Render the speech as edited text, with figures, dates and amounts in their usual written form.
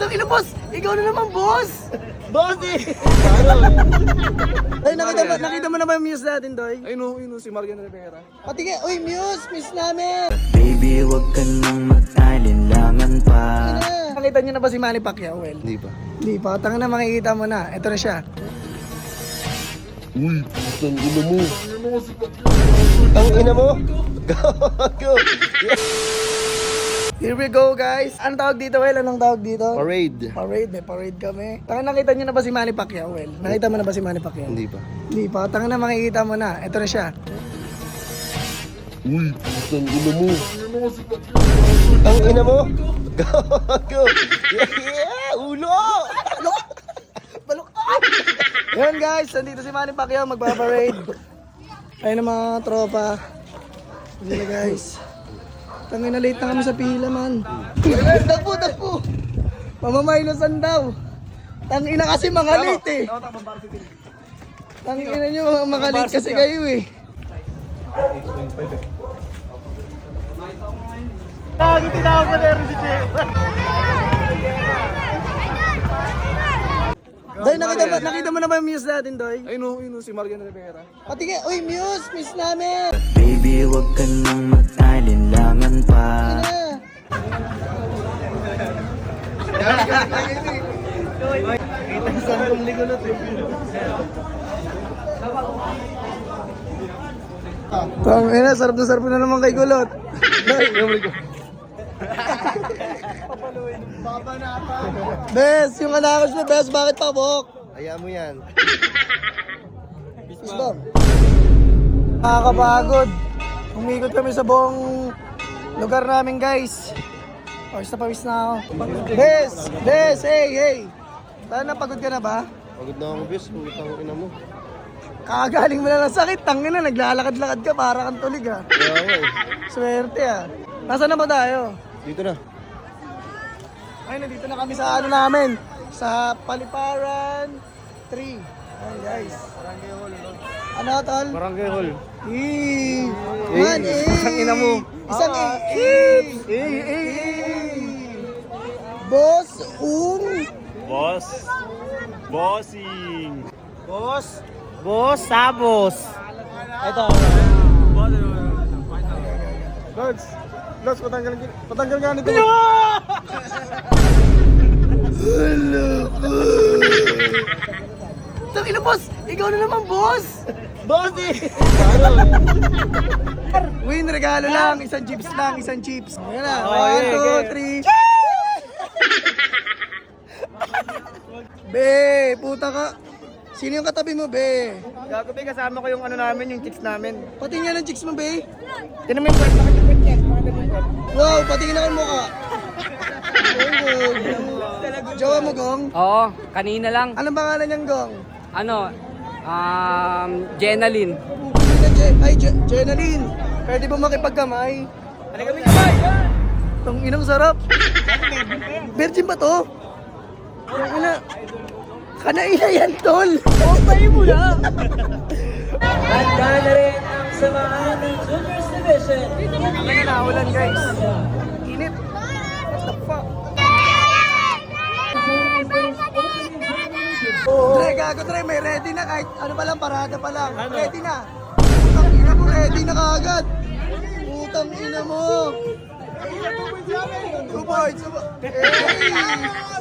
Tangina, boss! Ikaw na naman, boss! Boss eh! Ay, nakita mo na ba yung muse natin, Doy? Ayun, si Marian Rivera. Pati nga, uy, muse! Miss namin! Baby, wag ka nang mag-alinlangan pa. Nakita niyo na ba si Manny Pacquiao, Well? Hindi pa. Hindi pa. Tanga na, makikita mo na. Ito na siya. Uy, putang ina mo. Ang ina mo? Go! Here we go, guys. Anong tawag dito, Well? Anong tawag dito? Parade. Parade, may parade kami. Tanga, nakita niyo na ba si Manny Pacquiao, Well? Nakita mo na ba si Manny Pacquiao? Hindi pa. Hindi pa. Tanga na, makikita mo na. Ito na siya. Uy, putang ina mo. Ang ina mo? Go! Yeah! Ulo! Balok! Yan, guys. Nandito si Manny Pacquiao. Magbabarade. Ayun ang mga tropa. Hindi na, guys. Tangin na, late na kami sa pila, man. Takbo! Mamamainusan daw. Tangina kasi mga late eh. Tangina nyo, mga late kasi kayo eh. Tinawag ko na rin si Jay. Doy, nakita mo na ba yung muse natin, Doy? Ayun, si Marian Rivera. Pati nga, uy, muse! Miss namin! Baby, wag ka nang mag-alinlangan pa. Tangina, sarap na naman kay Kulot. Bes, yung anakos mo, Bes, bakit pabok? Hayaan mo yan. Isbang. Nakakapagod. Umikot kami sa buong lugar namin, guys. Pawis na ako. Bes, hey. Sana pagod ka na ba? Pagod na ako, bis. Putang ina mo. Kakagaling mo na ng sakit. Tangina, naglalakad-lakad ka para kang tulig ha. Kaya ako eh. Swerte ah. Nasaan na ba tayo? Dito na. Ay, nandito na kami sa ano namin. Sa Paliparan 3. Ay, guys. Ano, tol? Barangay Hall. Man, Isang ina mo. Isang Boss, Bossing. Boss, sabos. Ito. Lods, patanggal nga nito. Tangina, boss! Ikaw na naman, boss! Boss eh! Win, regalo lang. Isang chips lang, isang chips. Ayan na. 1, 2, 3. Be, puta ka. Sino yung katabi mo, be? Gago be, kasama ko yung ano namin, yung chicks namin. Patingin ng chicks mo, be. Tinan mo yung kwet, bakit yung kwet niya? Mga ganun kwet. Wow, patingin ako mukha. Jowa mo, Gong? Oo, kanina lang. Anong pangalan niyang, Gong? Ano, Jenaline. Jenaline. Pwede ba makipagkamay? Ano kami kamay? Tong inang sarap. Virgin ba to? Ang ina. Kanaina yan, tol. Okay mo na. Handa na rin ang samahan ng Juniors Division. Ang naulan, guys. Init. What the fuck? Dre, gago, Dre. May ready na kahit ano pa lang, parada pa lang. Ready na. Putang ina mo, ready na kaagad. Putang ina mo. 2 points. Hey!